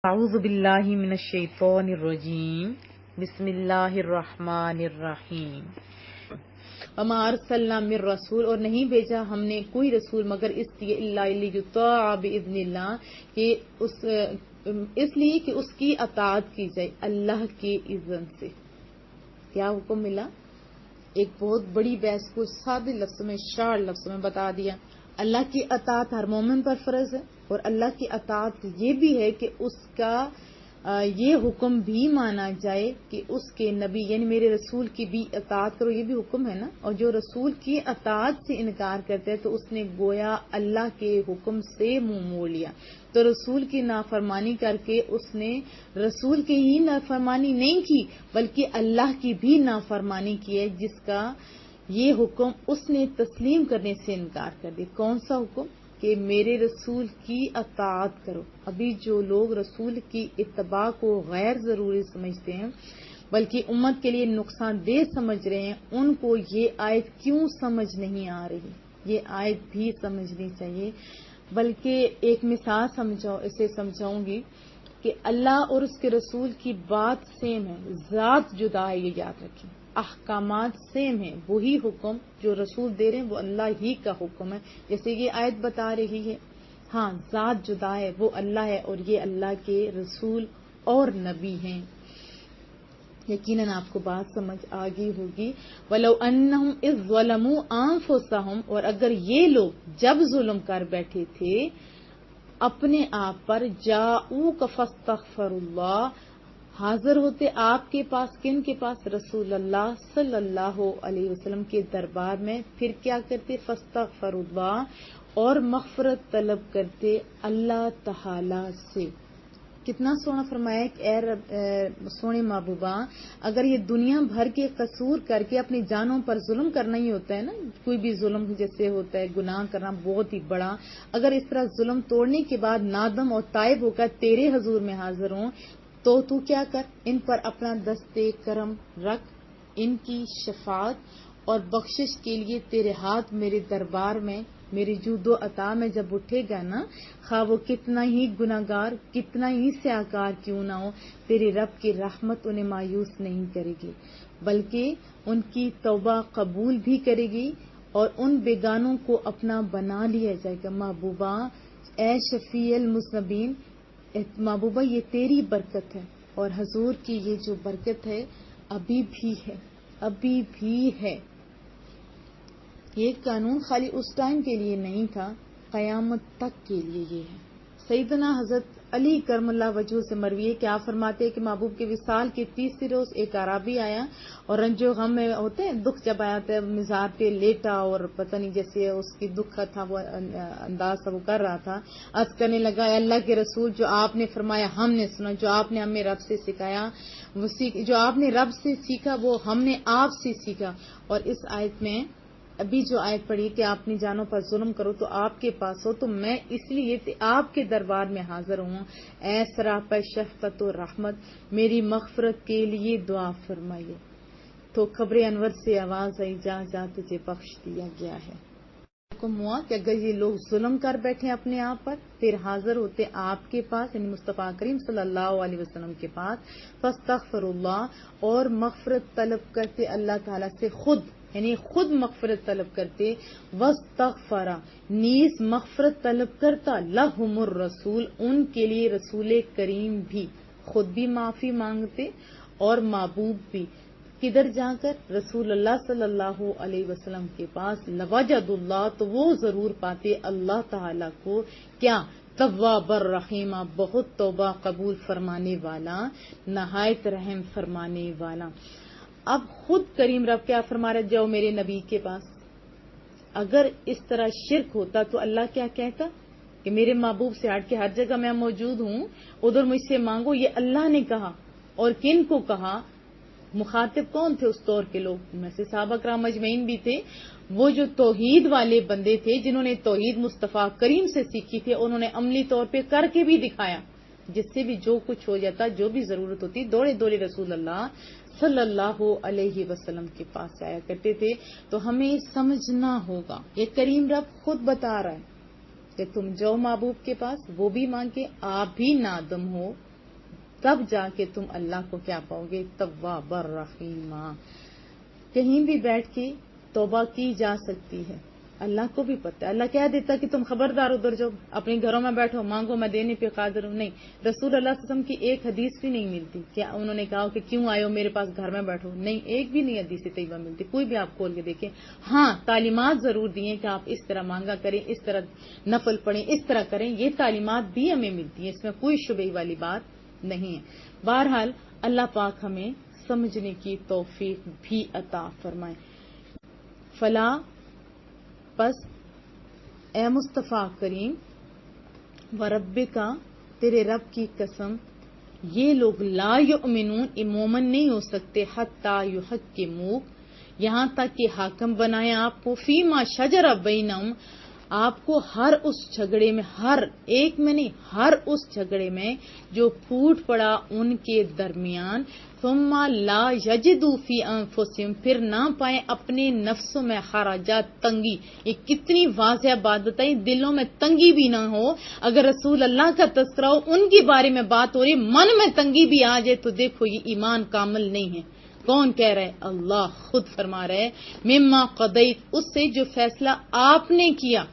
اعوذ باللہ من الشیطان الرجیم بسم اللہ الرحمن الرحیم وما ارسلنا من رسول، اور نہیں بھیجا ہم نے کوئی رسول مگر اس لیے الا لیطاع باذن اللہ، کہ اس لیے کہ اس کی اطاعت کی جائے اللہ کے اذن سے۔ کیا حکم ملا؟ ایک بہت بڑی بحث کو سادے لفظوں میں، شارٹ لفظوں میں بتا دیا۔ اللہ کی اطاعت ہر مومن پر فرض ہے، اور اللہ کی اطاعت یہ بھی ہے کہ اس کا یہ حکم بھی مانا جائے کہ اس کے نبی یعنی میرے رسول کی بھی اطاعت کرو، یہ بھی حکم ہے نا۔ اور جو رسول کی اطاعت سے انکار کرتے ہیں تو اس نے گویا اللہ کے حکم سے منہ موڑ لیا، تو رسول کی نافرمانی کر کے اس نے رسول کی ہی نافرمانی نہیں کی بلکہ اللہ کی بھی نافرمانی کی ہے، جس کا یہ حکم اس نے تسلیم کرنے سے انکار کر دیا۔ کون سا حکم؟ کہ میرے رسول کی اطاعت کرو۔ ابھی جو لوگ رسول کی اتباع کو غیر ضروری سمجھتے ہیں بلکہ امت کے لیے نقصان دہ سمجھ رہے ہیں، ان کو یہ آیت کیوں سمجھ نہیں آ رہی؟ یہ آیت بھی سمجھنی چاہیے۔ بلکہ ایک مثال سمجھاؤں گی کہ اللہ اور اس کے رسول کی بات سیم ہے، ذات جدا ہے، یہ یاد رکھیں۔ احکامات سیم ہیں، وہی حکم جو رسول دے رہے ہیں وہ اللہ ہی کا حکم ہے، جیسے یہ آیت بتا رہی ہے۔ ہاں، ذات جدا ہے، وہ اللہ ہے اور یہ اللہ کے رسول اور نبی ہیں۔ یقیناً آپ کو بات سمجھ آ گئی ہوگی۔ وَلَوْ أَنَّهُمْ إِذْ ظَلَمُوا أَنفُسَهُمْ، اور اگر یہ لوگ جب ظلم کر بیٹھے تھے اپنے آپ پر، جاءوک فاستغفروا اللہ، حاضر ہوتے آپ کے پاس، کن کے پاس؟ رسول اللہ صلی اللہ علیہ وسلم کے دربار میں، پھر کیا کرتے؟ فاستغفروا اللہ، اور مغفرت طلب کرتے اللہ تعالی سے۔ کتنا سونا فرمایا کہ اے رب سونے محبوبہ، اگر یہ دنیا بھر کے قصور کر کے اپنی جانوں پر ظلم کرنا ہی ہوتا ہے نا، کوئی بھی ظلم جیسے ہوتا ہے گناہ کرنا بہت ہی بڑا، اگر اس طرح ظلم توڑنے کے بعد نادم اور تائب ہو کر تیرے حضور میں حاضر ہوں تو کیا کر، ان پر اپنا دستے کرم رکھ، ان کی شفاعت اور بخشش کے لیے تیرے ہاتھ میرے دربار میں، میری جود و عطا میں جب اٹھے گا نا، خواہ وہ کتنا ہی گناہگار، کتنا ہی سیاکار کیوں نہ ہو، تیری رب کی رحمت انہیں مایوس نہیں کرے گی بلکہ ان کی توبہ قبول بھی کرے گی اور ان بیگانوں کو اپنا بنا لیا جائے گا۔ محبوبہ اے شفیع المذنبین، محبوبہ یہ تیری برکت ہے، اور حضور کی یہ جو برکت ہے ابھی بھی ہے، ابھی بھی ہے۔ یہ قانون خالی اس ٹائم کے لیے نہیں تھا، قیامت تک کے لیے یہ ہے۔ سیدنا حضرت علی کرم اللہ وجہہ سے مروی ہے کہ آپ فرماتے ہیں کہ محبوب کے وصال کے تیسرے روز ایک اعرابی آیا اور رنج و غم میں ہوتے ہیں، دکھ جب آیا تو مزار پہ لیٹا اور پتہ نہیں جیسے اس کی دکھ تھا وہ انداز تھا وہ کر رہا تھا، عرض کرنے لگا اے اللہ کے رسول، جو آپ نے فرمایا ہم نے سنا، جو آپ نے ہمیں رب سے سکھایا، جو آپ نے رب سے سیکھا وہ ہم نے آپ سے سیکھا۔ اور اس آیت میں ابھی جو آیت پڑھی کہ آپ اپنی جانوں پر ظلم کرو تو آپ کے پاس ہو، تو میں اس لیے آپ کے دربار میں حاضر ہوں، اے سراپا شفقت و رحمت، میری مغفرت کے لیے دعا فرمائیے۔ تو قبر انور سے آواز آئی، جا جا تجھے بخش دیا گیا ہے۔ حکم ہوا کہ اگر یہ لوگ ظلم کر بیٹھے اپنے آپ پر، پھر حاضر ہوتے آپ کے پاس یعنی مصطفیٰ کریم صلی اللہ علیہ وسلم کے پاس، فاستغفروا اللہ، اور مغفرت طلب کرتے اللہ تعالیٰ سے، خود یعنی خود مغفرت طلب کرتے، واستغفر نیز مغفرت طلب کرتا لہم الرسول، ان کے لیے رسول کریم بھی، خود بھی معافی مانگتے اور محبوب بھی، کدھر جا کر؟ رسول اللہ صلی اللہ علیہ وسلم کے پاس، لوجد اللہ، تو وہ ضرور پاتے اللہ تعالیٰ کو، کیا؟ تواب الرحیم، بہت توبہ قبول فرمانے والا، نہایت رحم فرمانے والا۔ اب خود کریم رب کیا فرما رہے؟ جاؤ میرے نبی کے پاس۔ اگر اس طرح شرک ہوتا تو اللہ کیا کہتا کہ میرے محبوب سے ہٹ کے ہر جگہ میں موجود ہوں، ادھر مجھ سے مانگو، یہ اللہ نے کہا۔ اور کن کو کہا؟ مخاطب کون تھے اس دور کے لوگ؟ میں سے صحابہ کرام اجمعین بھی تھے، وہ جو توحید والے بندے تھے جنہوں نے توحید مصطفیٰ کریم سے سیکھی تھی، انہوں نے عملی طور پہ کر کے بھی دکھایا، جس سے بھی جو کچھ ہو جاتا، جو بھی ضرورت ہوتی، دوڑے دوڑے رسول اللہ صلی اللہ علیہ وسلم کے پاس جایا کرتے تھے۔ تو ہمیں سمجھنا ہوگا، یہ کریم رب خود بتا رہا ہے کہ تم جاؤ محبوب کے پاس، وہ بھی مانگے، آپ بھی نادم ہو تب جا کے تم اللہ کو کیا پاؤ گے؟ تواب الرحیم. کہیں بھی بیٹھ کے توبہ کی جا سکتی ہے، اللہ کو بھی پتہ ہے. اللہ کہہ دیتا کہ تم خبردار ادھر جاؤ، اپنے گھروں میں بیٹھو، مانگو میں دینے پہ قادر ہوں. نہیں، رسول اللہ صلی اللہ علیہ وسلم کی ایک حدیث بھی نہیں ملتی کہ انہوں نے کہا کہ کیوں آئے ہو میرے پاس، گھر میں بیٹھو. نہیں، ایک بھی نہیں حدیث طیبہ ملتی، کوئی بھی آپ کھول کے دیکھیں. ہاں، تعلیمات ضرور دی ہیں کہ آپ اس طرح مانگا کریں، اس طرح نفل پڑھیں، اس طرح کریں. یہ تعلیمات بھی ہمیں ملتی ہیں، اس میں کوئی شبہ والی بات نہیں ہے. بہرحال اللہ پاک ہمیں سمجھنے کی توفیق بھی عطا فرمائے. فلا پس اے مصطفیٰ کریم، وربک، تیرے رب کی قسم، یہ لوگ لا یؤمنون، مومن نہیں ہو سکتے، حتی یحکموک، یہاں تک کہ حاکم بنائے آپ کو، فیما شجر بینہم، آپ کو ہر اس جھگڑے میں، ہر ایک میں نہیں، ہر اس جھگڑے میں جو پھوٹ پڑا ان کے درمیان، ثم لا یجدوا فی انفسہم، پھر نہ پائیں اپنے نفسوں میں حرجات، تنگی. یہ کتنی واضح بات بتائی، دلوں میں تنگی بھی نہ ہو. اگر رسول اللہ کا تذکرہ ہو، ان کے بارے میں بات ہو رہی، من میں تنگی بھی آ جائے تو دیکھو یہ ایمان کامل نہیں ہے. کون کہہ رہا ہے؟ اللہ خود فرما رہے مما قضیت، اس سے جو فیصلہ آپ نے کیا.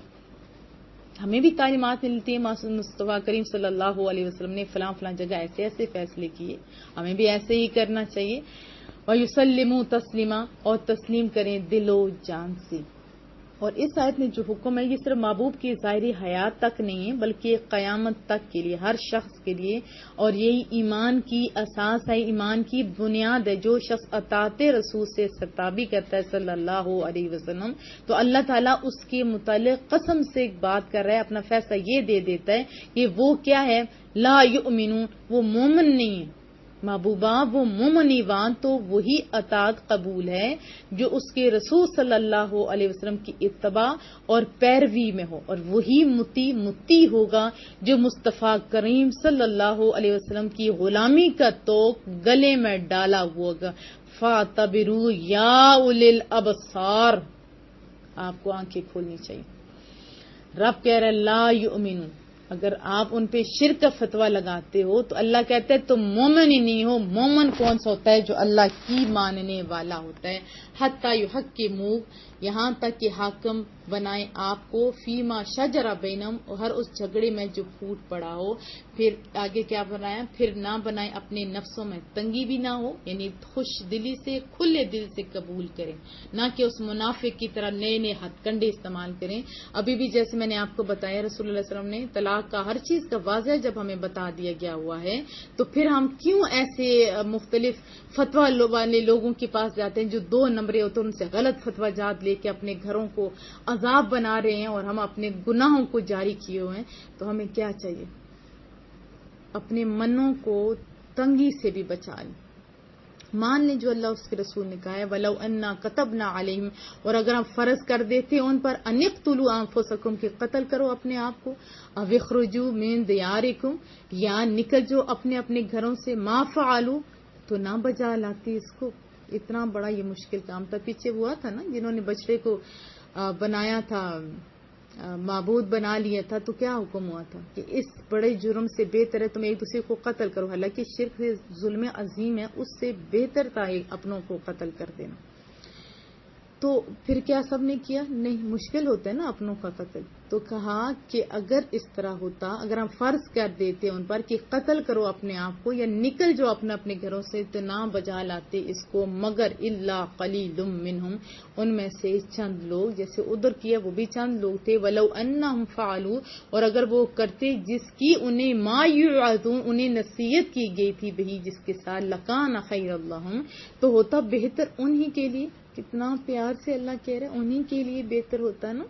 ہمیں بھی تعلیمات ملتی ہے، مصطفیٰ کریم صلی اللہ علیہ وسلم نے فلاں فلاں جگہ ایسے ایسے فیصلے کیے، ہمیں بھی ایسے ہی کرنا چاہیے. وَيُسَلِّمُوا تَسْلِيمًا، اور تسلیم کریں دل و جان سے. اور اس آیت میں جو حکم ہے یہ صرف محبوب کی ظاہری حیات تک نہیں ہے بلکہ قیامت تک کے لیے، ہر شخص کے لیے. اور یہی ایمان کی اساس ہے، ایمان کی بنیاد ہے. جو شخص اطاعت رسول سے سرتابی کرتا ہے صلی اللہ علیہ وسلم، تو اللہ تعالیٰ اس کے متعلق قسم سے ایک بات کر رہا ہے، اپنا فیصلہ یہ دے دیتا ہے کہ وہ کیا ہے، لا یؤمنون، وہ مومن نہیں ہے. محبوبہ وہ مومن ایمان تو وہی اطاعت قبول ہے جو اس کے رسول صلی اللہ علیہ وسلم کی اتباع اور پیروی میں ہو، اور وہی متی ہوگا جو مصطفیٰ کریم صلی اللہ علیہ وسلم کی غلامی کا توق گلے میں ڈالا ہوگا. فَاعْتَبِرُوا یا اُولِي الْأَبْصَارِ، آپ کو آنکھیں کھولنی چاہیے. رب کہہ رہا ہے لا یؤمنون، اگر آپ ان پہ شرک کا فتویٰ لگاتے ہو تو اللہ کہتا ہے تم مومن ہی نہیں ہو. مومن کون سا ہوتا ہے؟ جو اللہ کی ماننے والا ہوتا ہے. حتی یحکموک، یہاں تک کہ حاکم بنائے آپ کو، فیما شجر بینہم، ہر اس جھگڑے میں جو پھوٹ پڑا ہو. پھر آگے کیا بنایا؟ پھر نہ بنائے اپنے نفسوں میں تنگی بھی نہ ہو، یعنی خوش دلی سے، کھلے دل سے قبول کریں، نہ کہ اس منافق کی طرح نئے نئے ہتھ کنڈے استعمال کریں. ابھی بھی جیسے میں نے آپ کو بتایا رسول اللہ صلی اللہ علیہ وسلم نے طلاق کا ہر چیز کا واضح جب ہمیں بتا دیا گیا ہوا ہے، تو پھر ہم کیوں ایسے مختلف فتویٰ والے لوگوں کے پاس جاتے ہیں جو 2 نمبرے ہوتے ہیں، ان سے غلط فتویٰ جات لے کے اپنے گھروں کو عذاب بنا رہے ہیں اور ہم اپنے گناہوں کو جاری کیے ہوئے ہیں. تو ہمیں کیا چاہیے؟ اپنے منوں کو تنگی سے بھی بچا لیں، مان لیں جو اللہ اس کے رسول نے کہا ہے. وَلَوْ أَنَّا كَتَبْنَا عَلَيْهِمْ، اور اگر ہم فرض کر دیتے ان پر، أَنِ اقْتُلُوا أَنفُسَكُمْ، کہ قتل کرو اپنے آپ کو، أَوْ اخْرُجُوا مِن دِيَارِكُمْ، یا نکل جو اپنے اپنے گھروں سے، مَا فَعَلُوا، تو نہ بجا لاتی اس کو. اتنا بڑا یہ مشکل کام تھا. پیچھے ہوا تھا نا جنہوں نے بچڑے کو بنایا تھا، معبود بنا لیا تھا، تو کیا حکم ہوا تھا کہ اس بڑے جرم سے بہتر ہے تم ایک دوسرے کو قتل کرو. حالانکہ شرک ظلم عظیم ہے، اس سے بہتر تھا اپنوں کو قتل کر دینا. تو پھر کیا سب نے کیا؟ نہیں، مشکل ہوتا ہے نا اپنوں کا قتل. تو کہا کہ اگر اس طرح ہوتا، اگر ہم فرض کر دیتے ان پر کہ قتل کرو اپنے آپ کو یا نکل جو اپنے اپنے گھروں سے، تو نہ بجا لاتے اس کو مگر الا قلیل منہم، ان میں سے چند لوگ، جیسے ادھر کیا وہ بھی چند لوگ تھے. ولو انہم فعلوا، اور اگر وہ کرتے جس کی انہیں ما یوعظون، انہیں نصیحت کی گئی تھی بہی جس کے ساتھ، لکان خیر لہم، تو ہوتا بہتر انہی کے لیے. کتنا پیار سے اللہ کہہ رہے انہی کے لیے بہتر ہوتا نا.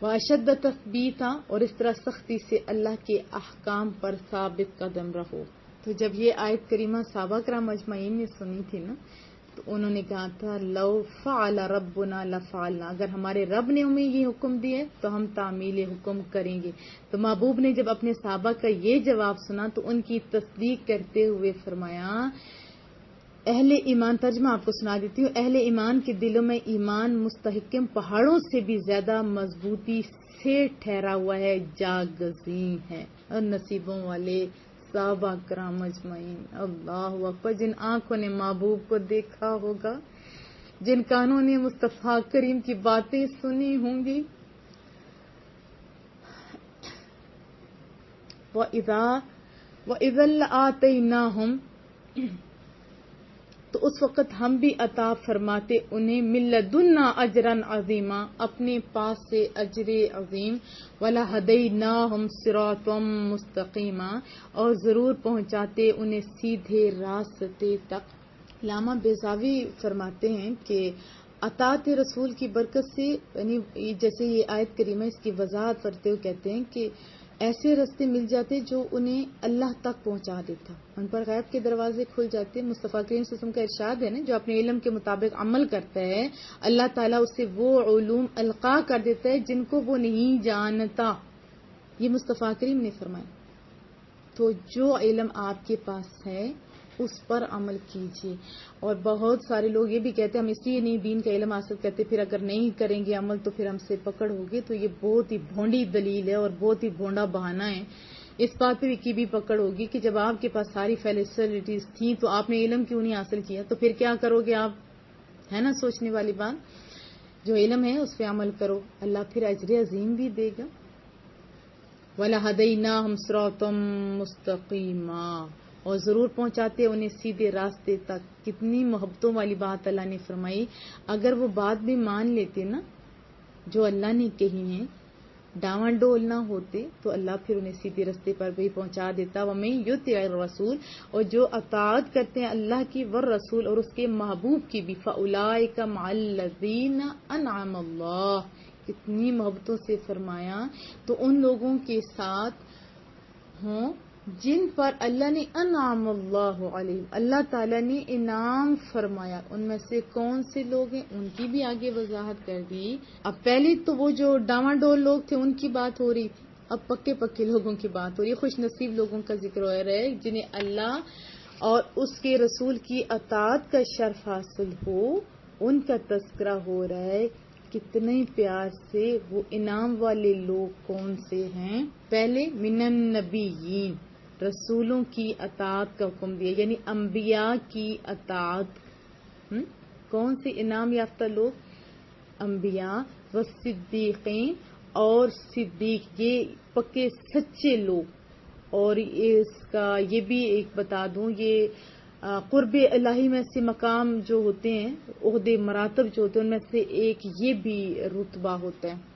واشد تثبیتا، اور اس طرح سختی سے اللہ کے احکام پر ثابت قدم رہو. تو جب یہ آیت کریمہ صحابہ کرام اجمعین نے سنی تھی نا، تو انہوں نے کہا تھا لو فعل ربنا لفعلنا، اگر ہمارے رب نے ہمیں یہ حکم دیے تو ہم تعمیل حکم کریں گے. تو محبوب نے جب اپنے صحابہ کا یہ جواب سنا تو ان کی تصدیق کرتے ہوئے فرمایا، اہل ایمان، ترجمہ آپ کو سنا دیتی ہوں، اہل ایمان کے دلوں میں ایمان مستحکم پہاڑوں سے بھی زیادہ مضبوطی سے ٹھہرا ہوا ہے، جاگزیں ہے اور نصیبوں والے صحابہ کرام اجمعین. اللہ اکبر. جن آنکھوں نے محبوب کو دیکھا ہوگا، جن کانوں نے مصطفیٰ کریم کی باتیں سنی ہوں گی، وَإِذًا لَآتَيْنَاهُمْ، تو اس وقت ہم بھی عطا فرماتے انہیں مِن لَدُنَّا أَجْرًا عَظِيمًا، اپنے پاس سے اجر عظیم، وَلَهَدَيْنَاهُمْ صِرَاطًا مُسْتَقِيمًا، اور ضرور پہنچاتے انہیں سیدھے راستے تک. علامہ بیضاوی فرماتے ہیں کہ اطاعت رسول کی برکت سے، یعنی جیسے یہ آیت کریمہ اس کی وضاحت کرتے ہوئے کہتے ہیں کہ ایسے راستے مل جاتے جو انہیں اللہ تک پہنچا دیتا، ان پر غیب کے دروازے کھل جاتے. مصطفیٰ کریم صلی اللہ علیہ وسلم کا ارشاد ہے نا، جو اپنے علم کے مطابق عمل کرتا ہے اللہ تعالیٰ اسے وہ علوم القا کر دیتا ہے جن کو وہ نہیں جانتا. یہ مصطفیٰ کریم نے فرمایا. تو جو علم آپ کے پاس ہے اس پر عمل کیجیے. اور بہت سارے لوگ یہ بھی کہتے ہیں ہم اس لیے نہیں دین کا علم حاصل کرتے، پھر اگر نہیں کریں گے عمل تو پھر ہم سے پکڑ ہوگی. تو یہ بہت ہی بھونڈی دلیل ہے اور بہت ہی بھونڈا بہانہ ہے. اس بات پہ کی بھی پکڑ ہوگی کہ جب آپ کے پاس ساری فیسلٹیز تھیں تو آپ نے علم کیوں نہیں حاصل کیا، تو پھر کیا کرو گے آپ؟ ہے نا سوچنے والی بات. جو علم ہے اس پہ عمل کرو، اللہ پھر اجر عظیم بھی دے گا. وَلَهَدَيْنَاهُمْ صِرَاطًا مُسْتَقِيمًا، اور ضرور پہنچاتے انہیں سیدھے راستے تک. کتنی محبتوں والی بات اللہ نے فرمائی. اگر وہ بات بھی مان لیتے نا جو اللہ نے کہی ہیں، ڈاواں ڈول نہ ہوتے، تو اللہ پھر انہیں سیدھے راستے پر بھی پہنچا دیتا. وَمَن يُطِعِ الرَّسُولَ، اور جو اطاعت کرتے ہیں اللہ کی والرسول اور اس کے محبوب کی بھی، فَأُولَٰئِکَ مَعَ الَّذِينَ أَنْعَمَ اللَّهُ، کتنی محبتوں سے فرمایا، تو ان لوگوں کے ساتھ ہوں جن پر اللہ نے انعام اللہ علیہ، اللہ تعالیٰ نے انعام فرمایا. ان میں سے کون سے لوگ ہیں ان کی بھی آگے وضاحت کر دی. اب پہلے تو وہ جو ڈاواں ڈول لوگ تھے ان کی بات ہو رہی تھی، اب پکے لوگوں کی بات ہو رہی ہے. خوش نصیب لوگوں کا ذکر ہو رہا ہے جنہیں اللہ اور اس کے رسول کی اطاعت کا شرف حاصل ہو، ان کا تذکرہ ہو رہا ہے. کتنے پیار سے وہ انعام والے لوگ کون سے ہیں؟ پہلے من النبیین، رسولوں کی اطاعت کا حکم دیا، یعنی انبیاء کی اطاعت. کون سے انعام یافتہ لوگ؟ انبیاء. والصدیقین، اور صدیق، یہ پکے سچے لوگ. اور اس کا یہ بھی ایک بتا دوں، یہ قرب الہی میں سے مقام جو ہوتے ہیں، عہدے مراتب جو ہوتے ہیں، ان میں سے ایک یہ بھی رتبہ ہوتا ہے.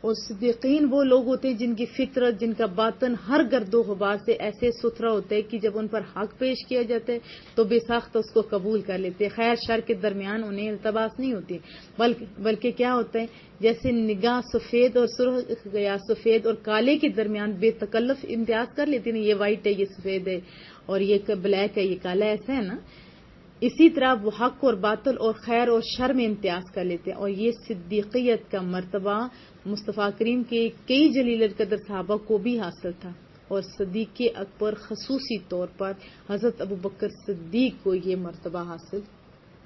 اور صدیقین وہ لوگ ہوتے ہیں جن کی فطرت، جن کا باطن ہر گرد و غبار سے ایسے ستھرا ہوتا ہے کہ جب ان پر حق پیش کیا جاتا ہے تو بے ساختہ اس کو قبول کر لیتے ہیں. خیر شر کے درمیان انہیں التباس نہیں ہوتی، بلکہ کیا ہوتا ہے، جیسے نگاہ سفید اور سرخ یا سفید اور کالے کے درمیان بے تکلف امتیاز کر لیتے ہیں، یہ وائٹ ہے، یہ سفید ہے، اور یہ بلیک ہے، یہ کالا، ایسا ہے نا. اسی طرح وہ حق اور باطل اور خیر اور شر میں امتیاز کر لیتے ہیں. اور یہ صدیقیت کا مرتبہ مصطفیٰ کریم کے کئی جلیل القدر صحابہ کو بھی حاصل تھا، اور صدیق اکبر خصوصی طور پر حضرت ابوبکر صدیق کو یہ مرتبہ حاصل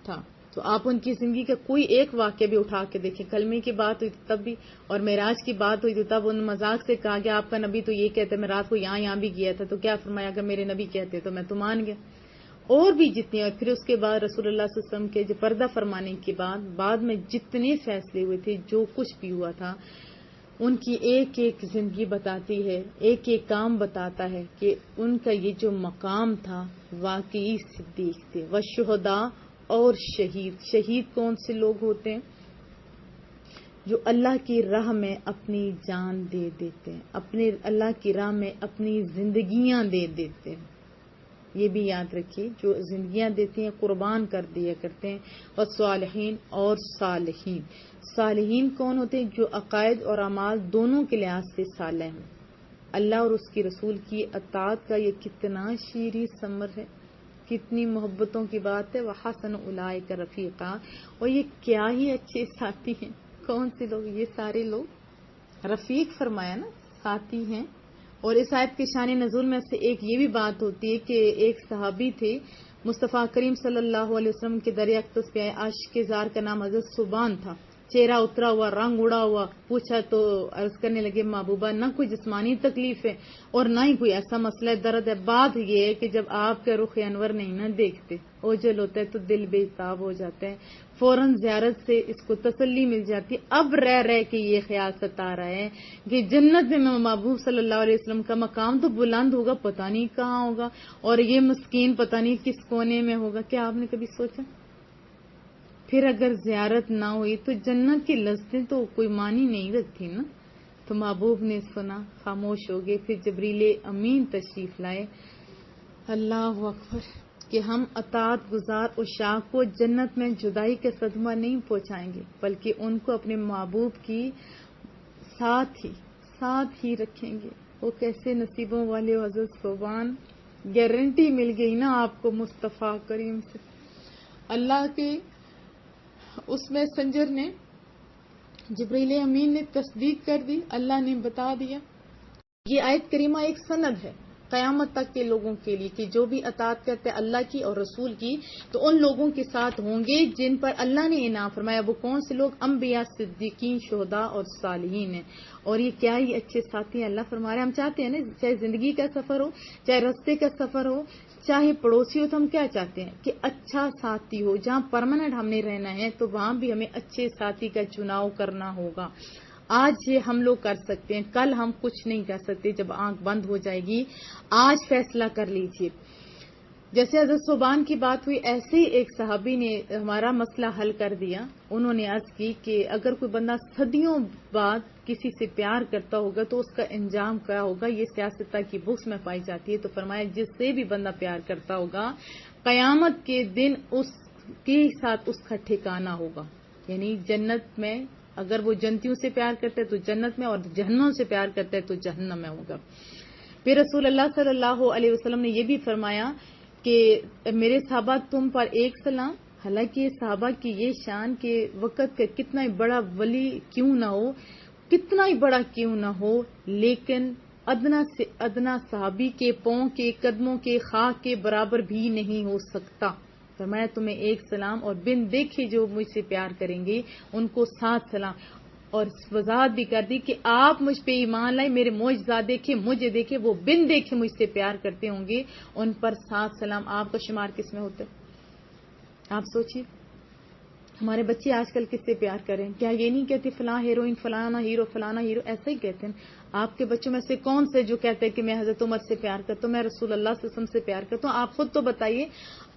تھا. تو آپ ان کی زندگی کا کوئی ایک واقعہ بھی اٹھا کے دیکھیں. کلمے کی بات ہوئی تب بھی، اور معراج کی بات ہوئی تو تب ان مذاق سے کہا گیا آپ کا نبی تو یہ کہتے میں رات کو یہاں بھی گیا تھا، تو کیا فرمایا اگر میرے نبی کہتے تو میں تو مان گیا. اور بھی جتنے، اور پھر اس کے بعد رسول اللہ صلی اللہ علیہ وسلم کے جو پردہ فرمانے کے بعد میں جتنے فیصلے ہوئے تھے، جو کچھ بھی ہوا تھا، ان کی ایک ایک زندگی بتاتی ہے، ایک ایک کام بتاتا ہے کہ ان کا یہ جو مقام تھا واقعی صدیق تھے. والشہداء، اور شہید کون سے لوگ ہوتے ہیں؟ جو اللہ کی راہ میں اپنی جان دے دیتے ہیں، اپنے اللہ کی راہ میں اپنی زندگیاں دے دیتے ہیں. یہ بھی یاد رکھیے، جو زندگیاں دیتی ہیں قربان کر دیا کرتے ہیں. والصالحین، اور صالحین کون ہوتے ہیں؟ جو عقائد اور اعمال دونوں کے لحاظ سے صالح ہیں. اللہ اور اس کی رسول کی اطاعت کا یہ کتنا شیریں ثمر ہے، کتنی محبتوں کی بات ہے. وحسن اولئک رفیقا، اور یہ کیا ہی اچھے ساتھی ہیں. کون سے لوگ؟ یہ سارے لوگ. رفیق فرمایا نا، ساتھی ہیں. اور اس آیت کے شان نزول میں سے ایک یہ بھی بات ہوتی ہے کہ ایک صحابی تھے، مصطفیٰ کریم صلی اللہ علیہ وسلم کے در اقدس پہ آئے. عاشق زار کا نام حضرت صبان تھا. چہرہ اترا ہوا، رنگ اڑا ہوا. پوچھا تو عرض کرنے لگے محبوبہ نہ کوئی جسمانی تکلیف ہے اور نہ ہی کوئی ایسا مسئلہ درد ہے. بات یہ ہے کہ جب آپ کا رخ انور نہیں نہ دیکھتے، اوجل ہوتا ہے تو دل بے حساب ہو جاتا ہے. فوراً زیارت سے اس کو تسلی مل جاتی ہے. اب رہ کے یہ خیال ستا رہا ہے کہ جنت میں محبوب صلی اللہ علیہ وسلم کا مقام تو بلند ہوگا، پتہ نہیں کہاں ہوگا، اور یہ مسکین پتہ نہیں کس کونے میں ہوگا. کیا آپ نے کبھی سوچا؟ پھر اگر زیارت نہ ہوئی تو جنت کی لذتیں تو کوئی معنی نہیں رکھتی نا. تو محبوب نے سنا، خاموش ہو گئے. پھر جبریل امین تشریف لائے. اللہ اکبر، کہ ہم اطاعت گزار عشاق کو جنت میں جدائی کا صدمہ نہیں پہنچائیں گے، بلکہ ان کو اپنے محبوب کی ساتھ ہی رکھیں گے. وہ کیسے نصیبوں والے ہو حضرت صوبان. گارنٹی مل گئی نا آپ کو مصطفیٰ کریم سے. اللہ کے اس میسنجر نے، جبریل امین نے تصدیق کر دی. اللہ نے بتا دیا. یہ آیت کریمہ ایک سند ہے قیامت تک کے لوگوں کے لیے کہ جو بھی اطاعت کرتے اللہ کی اور رسول کی تو ان لوگوں کے ساتھ ہوں گے جن پر اللہ نے انعام فرمایا. وہ کون سے لوگ؟ انبیاء، صدیقین، شہداء اور صالحین ہیں. اور یہ کیا ہی اچھے ساتھی ہیں. اللہ فرما رہے ہیں ہم چاہتے ہیں نا، چاہے زندگی کا سفر ہو، چاہے راستے کا سفر ہو، چاہے پڑوسی ہو، تو ہم کیا چاہتے ہیں کہ اچھا ساتھی ہو. جہاں پرماننٹ ہم نے رہنا ہے تو وہاں بھی ہمیں اچھے ساتھی کا چناؤ کرنا ہوگا. آج یہ ہم لوگ کر سکتے ہیں، کل ہم کچھ نہیں کر سکتے جب آنکھ بند ہو جائے گی. آج فیصلہ کر لیجئے. جیسے حضرت صوبان کی بات ہوئی، ایسے ہی ایک صحابی نے ہمارا مسئلہ حل کر دیا. انہوں نے عرض کی کہ اگر کوئی بندہ صدیوں بعد کسی سے پیار کرتا ہوگا تو اس کا انجام کیا ہوگا. یہ سیاستہ کی بکس میں پائی جاتی ہے. تو فرمایا جس سے بھی بندہ پیار کرتا ہوگا قیامت کے دن اس کے ساتھ اس کا ٹھکانہ ہوگا. یعنی جنت میں، اگر وہ جنتیوں سے پیار کرتا ہے تو جنت میں، اور جہنم سے پیار کرتا ہے تو جہنم میں ہوگا. پھر رسول اللہ صلی اللہ علیہ وسلم نے یہ بھی فرمایا کہ میرے صحابہ تم پر ایک سلام. حالانکہ صحابہ کی یہ شان کہ وقت کا کتنا ہی بڑا ولی کیوں نہ ہو، کتنا ہی بڑا کیوں نہ ہو، لیکن ادنا سے ادنا صحابی کے پاؤں کے قدموں کے خاک کے برابر بھی نہیں ہو سکتا. فرمایا تمہیں ایک سلام، اور بن دیکھے جو مجھ سے پیار کریں گے ان کو 7 سلام. اور وضاحت بھی کر دی کہ آپ مجھ پہ ایمان لائے، میرے معجزات دیکھے، مجھے دیکھے، وہ بن دیکھے مجھ سے پیار کرتے ہوں گے، ان پر 7 سلام. آپ کا شمار کس میں ہوتا ہے؟ آپ سوچیے. ہمارے بچے آج کل کس سے پیار کریں؟ کیا یہ نہیں کہتے فلاں ہیروئن، فلانا ہیرو، فلانا ہیرو؟ ایسا ہی کہتے ہیں. آپ کے بچوں میں سے کون سے جو کہتے ہیں کہ میں حضرت عمر سے پیار کرتا ہوں، میں رسول اللہ صلی اللہ علیہ وسلم سے پیار کرتا ہوں؟ آپ خود تو بتائیے.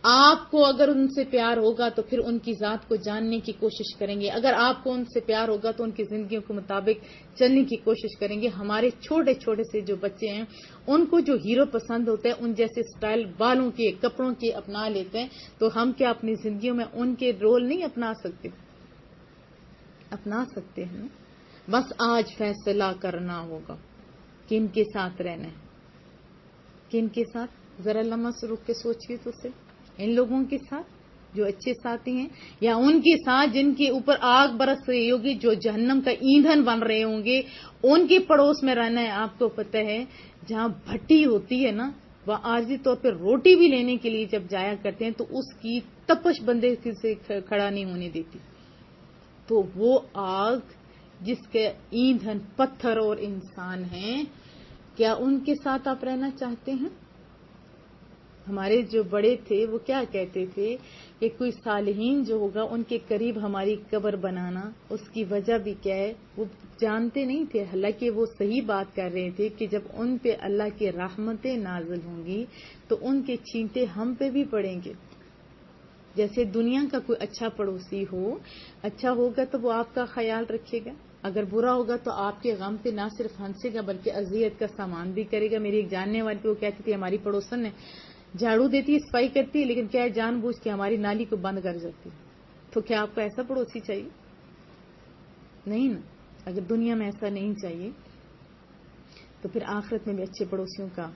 آپ کو اگر ان سے پیار ہوگا تو پھر ان کی ذات کو جاننے کی کوشش کریں گے. اگر آپ کو ان سے پیار ہوگا تو ان کی زندگیوں کے مطابق چلنے کی کوشش کریں گے. ہمارے چھوٹے چھوٹے سے جو بچے ہیں ان کو جو ہیرو پسند ہوتے ہیں، ان جیسے سٹائل بالوں کے، کپڑوں کے اپنا لیتے ہیں. تو ہم کیا اپنی زندگیوں میں ان کے رول نہیں اپنا سکتے؟ اپنا سکتے ہیں. بس آج فیصلہ کرنا ہوگا کن کے ساتھ رہنا ہے، کن کے ساتھ. ذرا لمحہ سے رک کے سوچیے تو صحیح. ان لوگوں کے ساتھ جو اچھے ساتھی ہیں، یا ان کے ساتھ جن کے اوپر آگ برس رہی ہوگی، جو جہنم کا ایندھن بن رہے ہوں گے، ان کے پڑوس میں رہنا ہے. آپ کو پتہ ہے جہاں بھٹی ہوتی ہے نا، وہ عارضی طور پہ روٹی بھی لینے کے لیے جب جایا کرتے ہیں تو اس کی تپش بندے سے کھڑا نہیں ہونے دیتی. تو وہ آگ جس کے ایندھن پتھر اور انسان ہیں، کیا ان کے ساتھ آپ رہنا چاہتے ہیں؟ ہمارے جو بڑے تھے وہ کیا کہتے تھے کہ کوئی صالحین جو ہوگا ان کے قریب ہماری قبر بنانا. اس کی وجہ بھی کیا ہے وہ جانتے نہیں تھے. حالانکہ وہ صحیح بات کر رہے تھے کہ جب ان پہ اللہ کی رحمتیں نازل ہوں گی تو ان کے چھینٹے ہم پہ بھی پڑیں گے. جیسے دنیا کا کوئی اچھا پڑوسی ہو، اچھا ہوگا تو وہ آپ کا خیال رکھے گا، اگر برا ہوگا تو آپ کے غم پہ نہ صرف ہنسے گا بلکہ اذیت کا سامان بھی کرے گا. میری ایک جاننے والی تھی، وہ کہتی تھی ہماری پڑوسن ہے، جھاڑو دیتی ہے، صفائی کرتی ہے، لیکن کیا ہے جان بوجھ کے ہماری نالی کو بند کر جاتی. تو کیا آپ کو ایسا پڑوسی چاہیے؟ نہیں نا. اگر دنیا میں ایسا نہیں چاہیے تو پھر آخرت میں بھی اچھے پڑوسیوں کا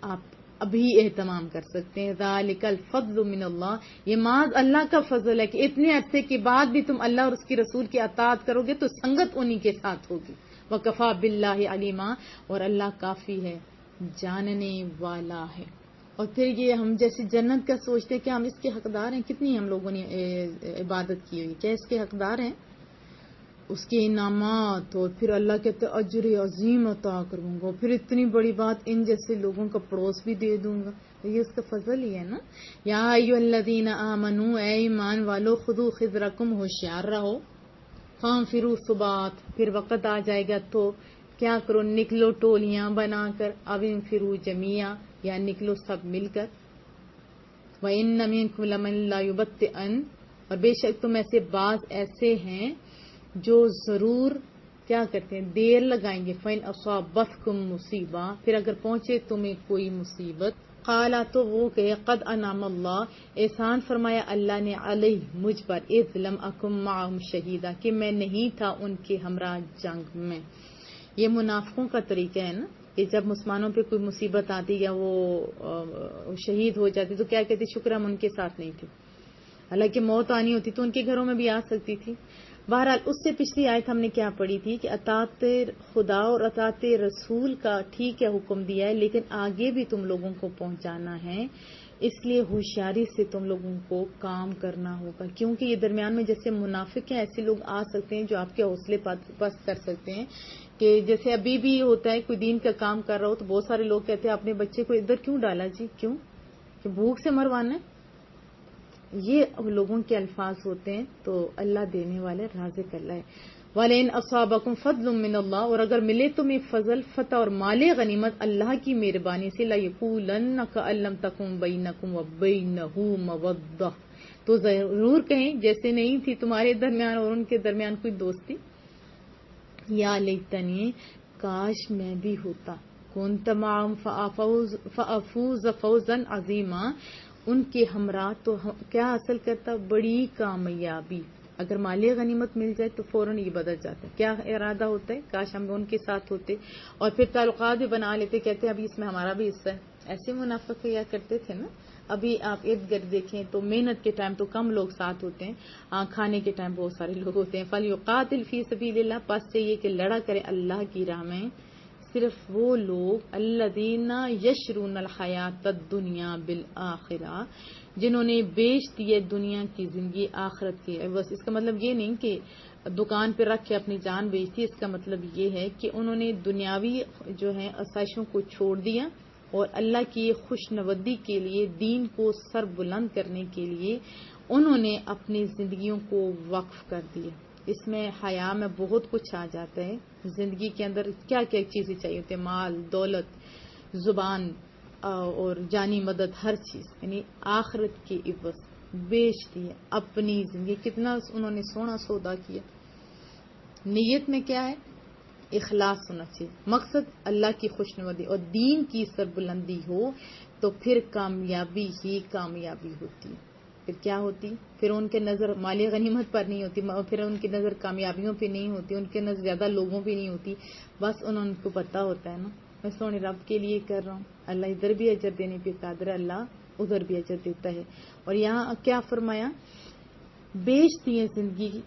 آپ ابھی اہتمام کر سکتے ہیں. ذالک الفضل من اللہ، یہ محض اللہ کا فضل ہے کہ اتنے عرصے کے بعد بھی تم اللہ اور اس کی رسول کی اطاعت کرو گے تو سنگت انہی کے ساتھ ہوگی. وکفا باللہ علیما، اور اللہ کافی ہے، جاننے والا ہے. اور پھر یہ ہم جیسے جنت کا سوچتے ہیں کہ ہم اس کے حقدار ہیں. کتنی ہم لوگوں نے عبادت کی ہوئی، کیا اس کے حقدار ہیں؟ اس کے انعامات، اور پھر اللہ کہتے اجر عظیم عطا کروں گا، پھر اتنی بڑی بات ان جیسے لوگوں کا پڑوس بھی دے دوں گا. تو یہ اس کا فضل ہی ہے نا. یا ایھا الذین آمنو، اے ایمان والو، خذوا حذرکم، ہوشیار رہو. فانفروا ثبات، پھر وقت آ جائے گا تو کیا کرو، نکلو ٹولیاں بنا کر. اب انفروا جمیعا، یا نکلو سب مل کر. وَإِنَّ مِنكُمْ لَمَن لَّيُبَطِّئَنَّ، اور بے شک تم ایسے بعض ایسے ہیں جو ضرور کیا کرتے ہیں، دیر لگائیں گے. فَإِنْ أَصَابَتْكُمْ مُصِیبَةٌ، پھر اگر پہنچے تمہیں کوئی مصیبت، قالا، تو وہ کہے قد انعم اللہ، احسان فرمایا اللہ نے، علیہ، مجھ پر، اذ لم اکن معہم شہیدا، کہ میں نہیں تھا ان کے ہمراہ جنگ میں. یہ منافقوں کا طریقہ ہے نا کہ جب مسلمانوں پہ کوئی مصیبت آتی یا وہ شہید ہو جاتی تو کیا کہتے، شکر ہم ان کے ساتھ نہیں تھے. حالانکہ موت آنی ہوتی تو ان کے گھروں میں بھی آ سکتی تھی. بہرحال اس سے پچھلی آیت ہم نے کیا پڑھی تھی کہ اطاعت خدا اور اطاعت رسول کا ٹھیک ہے حکم دیا ہے، لیکن آگے بھی تم لوگوں کو پہنچانا ہے. اس لیے ہوشیاری سے تم لوگوں کو کام کرنا ہوگا، کیونکہ یہ درمیان میں جیسے منافق ہیں ایسے لوگ آ سکتے ہیں جو آپ کے حوصلے پست کر سکتے ہیں. کہ جیسے ابھی بھی ہوتا ہے، کوئی دین کا کام کر رہا ہو تو بہت سارے لوگ کہتے ہیں اپنے بچے کو ادھر کیوں ڈالا جی، کیوں، کہ بھوک سے مروانا ہے. یہ لوگوں کے الفاظ ہوتے ہیں. تو اللہ دینے والے رازق اللہ ہے. وَلَئِنْ أَصَابَكُمْ فَضْلٌ مِّنَ اللَّهِ، اور اگر ملے تمہیں فضل، فتح اور مال غنیمت اللہ کی مہربانی سے، لَيَقُولَنَّ كَأَن لَّمْ تَكُن بَيْنَكُمْ وَبَيْنَهُ مَوَدَّةٌ، تو ضرور کہیں جیسے نہیں تھی تمہارے درمیان اور ان کے درمیان کوئی دوستی. یا لیتنی، کاش میں بھی ہوتا، كنت معهم فافوز فوزا عظیما، ان کے ہمراہ تو کیا حاصل کرتا، بڑی کامیابی. اگر مالی غنیمت مل جائے تو فوراً یہ بدل جاتا ہے. کیا ارادہ ہوتا ہے، کاش ہم ان کے ساتھ ہوتے، اور پھر تعلقات بھی بنا لیتے، کہتے ہیں ابھی اس میں ہمارا بھی حصہ ہے. ایسے منافق کیا کرتے تھے نا. ابھی آپ ارد گرد دیکھیں تو محنت کے ٹائم تو کم لوگ ساتھ ہوتے ہیں، کھانے کے ٹائم بہت سارے لوگ ہوتے ہیں. فَلْيُقَاتِلْ فِي سَبِيلِ اللَّهِ، پس چاہیے کہ لڑا کرے اللہ کی راہ میں صرف وہ لوگ، الذین یشرون الحیات الدنیا بالآخرہ، جنہوں نے بیچ دیے دنیا کی زندگی آخرت کی. بس اس کا مطلب یہ نہیں کہ دکان پہ رکھ کے اپنی جان بیچتی، اس کا مطلب یہ ہے کہ انہوں نے دنیاوی جو ہے آسائشوں کو چھوڑ دیا اور اللہ کی خوش نودی کے لیے، دین کو سر بلند کرنے کے لیے انہوں نے اپنی زندگیوں کو وقف کر دیا. اس میں حیا میں بہت کچھ آ جاتا ہے. زندگی کے اندر کیا کیا چیزیں چاہیے ہوتی ہیں، مال، دولت، زبان اور جانی مدد، ہر چیز. یعنی آخرت کی عوض بیچ دی ہے اپنی زندگی. کتنا انہوں نے سونا سودا کیا. نیت میں کیا ہے، اخلاص ہونا چاہیے، مقصد اللہ کی خوشنودی اور دین کی سربلندی ہو تو پھر کامیابی ہی کامیابی ہوتی. پھر کیا ہوتی، پھر ان کے نظر مالی غنیمت پر نہیں ہوتی، پھر ان کی نظر کامیابیوں پہ نہیں ہوتی، ان کے نظر زیادہ لوگوں پہ نہیں ہوتی. بس ان کو پتا ہوتا ہے نا میں سونے رب کے لیے کر رہا ہوں، اللہ ادھر بھی اجر دینے پہ قادر ہے، اللہ ادھر بھی اجر دیتا ہے. اور یہاں کیا فرمایا، بیچ دیے زندگی،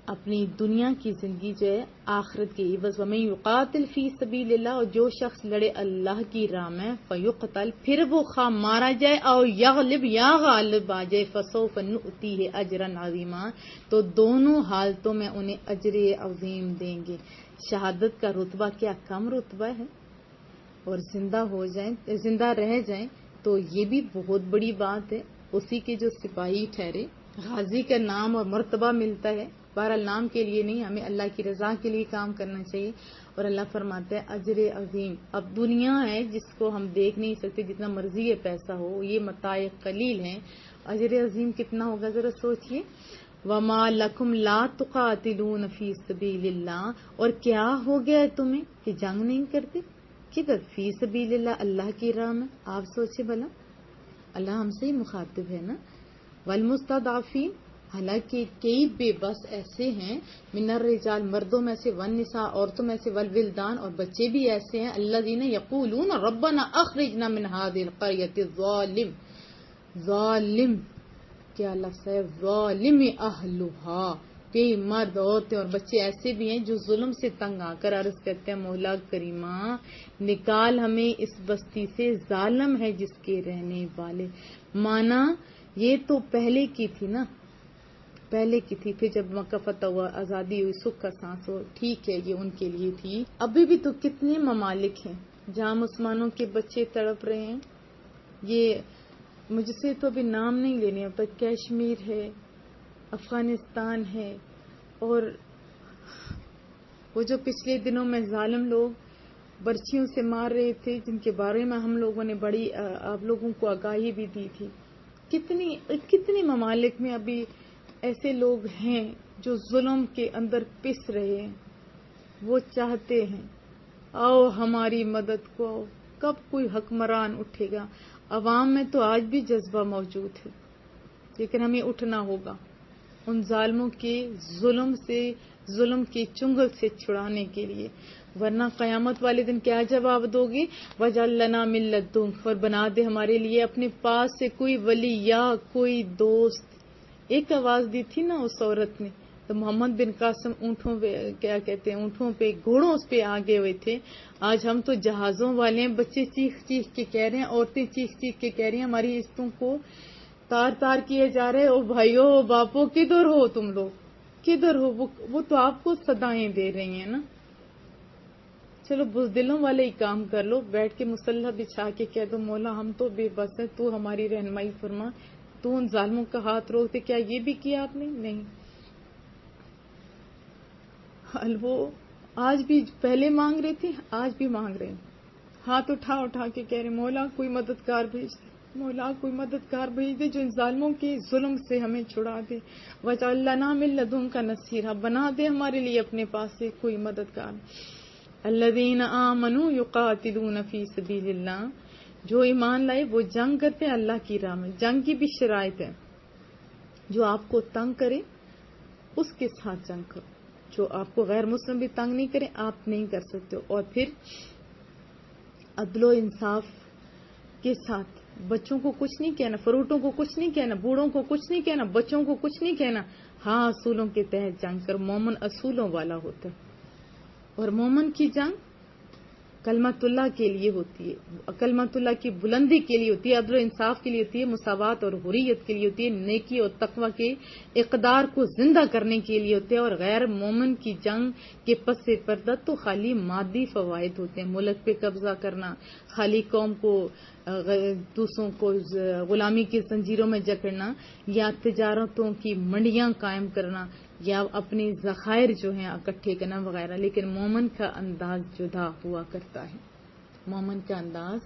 اپنی دنیا کی زندگی جو ہے آخرت کے عوض. وَمَن يُقَاتِلْ فِي سَبِيلِ اللَّهِ، اور جو شخص لڑے اللہ کی راہ میں، فَيُقْتَلْ، پھر وہ خواہ مارا جائے، او یغلب، یا غالب آ جائے، فَسَوْفَ نُؤْتِیہِ أَجْرًا عَظِیمًا، تو دونوں حالتوں میں انہیں اجر عظیم دیں گے. شہادت کا رتبہ کیا کم رتبہ ہے، اور زندہ رہ جائیں تو یہ بھی بہت بڑی بات ہے. اسی کے جو سپاہی ٹھہرے، غازی کا نام اور مرتبہ ملتا ہے. بہرحال نام کے لیے نہیں، ہمیں اللہ کی رضا کے لیے کام کرنا چاہیے. اور اللہ فرماتا ہے اجر عظیم. اب دنیا ہے جس کو ہم دیکھ نہیں سکتے، جتنا مرضی ہے پیسہ ہو، یہ متاع قلیل ہیں، اجر عظیم کتنا ہوگا ذرا سوچئے. وَمَا لَكُمْ لَا تُقَاتِلُونَ فِي سَبِيلِ اللَّهِ، اور کیا ہو گیا ہے تمہیں کہ جنگ نہیں کرتے، کدھر، فی سبیل اللہ، اللہ کی راہ میں. آپ سوچے بھلا، اللہ ہم سے ہی مخاطب ہے نا. والمستضعفین، حالانکہ کئی بے بس ایسے ہیں، من الرجال، مردوں میں سے، والنساء، عورتوں میں سے، والولدان، اور بچے بھی ایسے ہیں، الذین یقولون ربنا اخرجنا من هذه القرية الظالم، ظالم کیا لفظ ہے، ظالم اہلها، کئی مرد، عورتیں اور بچے ایسے بھی ہیں جو ظلم سے تنگ آ کر عرض کرتے ہیں مولا کریمہ نکال ہمیں اس بستی سے، ظالم ہے جس کے رہنے والے. مانا یہ تو پہلے کی تھی نا، پہلے کی تھی، پھر جب مکہ فتح ہوا، آزادی ہوئی، سکھ کا سانس ہو، ٹھیک ہے یہ ان کے لیے تھی۔ ابھی بھی تو کتنے ممالک ہیں جہاں مسلمانوں کے بچے تڑپ رہے ہیں۔ یہ مجھ سے تو ابھی نام نہیں لینے ہوتا، کشمیر ہے، افغانستان ہے، اور وہ جو پچھلے دنوں میں ظالم لوگ برچھیوں سے مار رہے تھے، جن کے بارے میں ہم لوگوں نے بڑی آپ لوگوں کو آگاہی بھی دی تھی۔ کتنی ممالک میں ابھی ایسے لوگ ہیں جو ظلم کے اندر پس رہے ہیں، وہ چاہتے ہیں آؤ ہماری مدد کو، کب کوئی حکمران اٹھے گا۔ عوام میں تو آج بھی جذبہ موجود ہے، لیکن ہمیں اٹھنا ہوگا ان ظالموں کے ظلم کے چنگل سے چھڑانے کے لیے، ورنہ قیامت والے دن کیا جواب دو گے؟ وَجَعَلْ لَنَا مِن لَدُنْكَ، اور بنا دے ہمارے لیے اپنے پاس سے کوئی ولی یا کوئی دوست۔ ایک آواز دی تھی نا اس عورت نے، تو محمد بن قاسم اونٹوں پہ کیا کہتے ہیں، اونٹوں پہ گھوڑوں پہ آگے ہوئے تھے۔ آج ہم تو جہازوں والے ہیں، بچے چیخ چیخ کے کہہ رہے ہیں، عورتیں چیخ چیخ کے کہہ رہی ہیں ہماری عزتوں کو تار تار کیے جا رہے۔ او بھائیو باپو کدھر ہو تم لوگ، کدھر ہو؟ وہ تو آپ کو صدائیں دے رہی ہیں نا۔ چلو بزدلوں والے ہی کام کر لو، بیٹھ کے مسلح بچھا کے کہہ دو مولا ہم تو بے بس ہیں، تو ہماری رہنمائی فرما، تو ان ظالموں کا ہاتھ روکتے۔ کیا یہ بھی کیا آپ نے؟ نہیں۔ وہ آج بھی پہلے مانگ رہے تھے، آج بھی مانگ رہے ہیں، ہاتھ اٹھا اٹھا کے کہہ رہے مولا کوئی مددگار بھیج دے، مولا کوئی مددگار بھیج دے جو ان ظالموں کے ظلم سے ہمیں چھڑا دے۔ وَجَعَلْ لَنَا مِن لَدُنْكَ نَصِيرًا، بنا دے ہمارے لیے اپنے پاس سے کوئی مددگار۔ الَّذِينَ آمَنُوا يُقَاتِلُونَ فِي سَبِيلِ اللَّهِ، جو ایمان لائے وہ جنگ کرتے ہیں اللہ کی راہ میں۔ جنگ کی بھی شرائط ہے، جو آپ کو تنگ کرے اس کے ساتھ جنگ کرو، جو آپ کو غیر مسلم بھی تنگ نہیں کرے آپ نہیں کر سکتے ہو۔ اور پھر عدل و انصاف کے ساتھ، بچوں کو کچھ نہیں کہنا، فروٹوں کو کچھ نہیں کہنا، بوڑھوں کو کچھ نہیں کہنا، بچوں کو کچھ نہیں کہنا۔ ہاں اصولوں کے تحت جنگ کر، مومن اصولوں والا ہوتا ہے، اور مومن کی جنگ کلمت اللہ کے لیے ہوتی ہے، کلمت اللہ کی بلندی کے لیے ہوتی ہے، عدل و انصاف کے لیے ہوتی ہے، مساوات اور حریت کے لیے ہوتی ہے، نیکی اور تقوی کے اقدار کو زندہ کرنے کے لیے ہوتے ہیں۔ اور غیر مومن کی جنگ کے پس پردہ تو خالی مادی فوائد ہوتے ہیں، ملک پہ قبضہ کرنا، خالی قوم کو دوسروں کو غلامی کی زنجیروں میں جکڑنا، یا تجارتوں کی منڈیاں قائم کرنا، یا اپنے ذخائر جو ہیں اکٹھے کرنا وغیرہ۔ لیکن مومن کا انداز جدا ہوا کرتا ہے، مومن کا انداز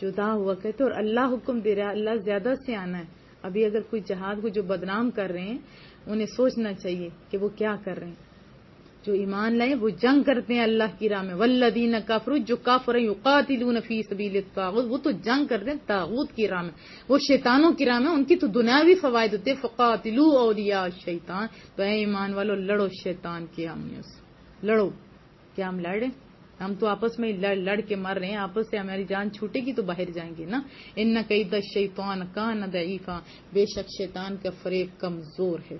جدا ہوا کرتا ہے، اور اللہ حکم دے رہا ہے، اللہ زیادہ سے آنا ہے۔ ابھی اگر کوئی جہاد کو جو بدنام کر رہے ہیں انہیں سوچنا چاہیے کہ وہ کیا کر رہے ہیں۔ جو ایمان لائے وہ جنگ کرتے ہیں اللہ کی راہ میں، والذین کفروا، جو کافر ہیں، یقاتلون فی سبیل الطاغوت، وہ تو جنگ کرتے ہیں طاغوت کی راہ میں، وہ شیطانوں کی راہ میں، ان کی تو دنیاوی فوائد ہوتے ہیں۔ فقاتلوا اولیاء الشیطان، تو اے ایمان والو لڑو شیطان کے حامیوں سے، لڑو۔ کیا ہم لڑ رہے ہیں؟ ہم تو آپس میں لڑ کے مر رہے ہیں، آپس سے ہماری جان چھوٹے گی تو باہر جائیں گے نا۔ ان کید الشیطان کان ضعیفا، بے شک شیطان کا فریب کمزور ہے،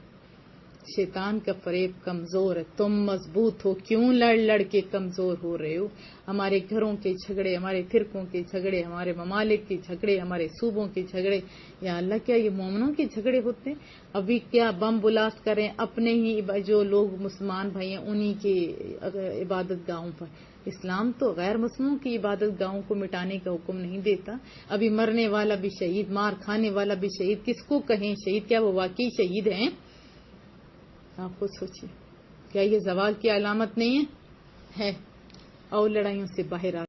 شیطان کا فریب کمزور ہے۔ تم مضبوط ہو، کیوں لڑ کے کمزور ہو رہے ہو؟ ہمارے گھروں کے جھگڑے، ہمارے فرقوں کے جھگڑے، ہمارے ممالک کے جھگڑے، ہمارے صوبوں کے جھگڑے، یا اللہ کیا یہ مومنوں کے جھگڑے ہوتے ہیں؟ ابھی کیا بم بلاسٹ کریں اپنے ہی جو لوگ مسلمان بھائی ہیں انہی کے عبادت گاہوں پر۔ اسلام تو غیر مسلموں کی عبادت گاہوں کو مٹانے کا حکم نہیں دیتا۔ ابھی مرنے والا بھی شہید، مار کھانے والا بھی شہید، کس کو کہیں شہید؟ کیا وہ واقعی شہید ہیں؟ آپ خود سوچیے، کیا یہ زوال کی علامت نہیں ہے؟ اور لڑائیوں سے باہر آ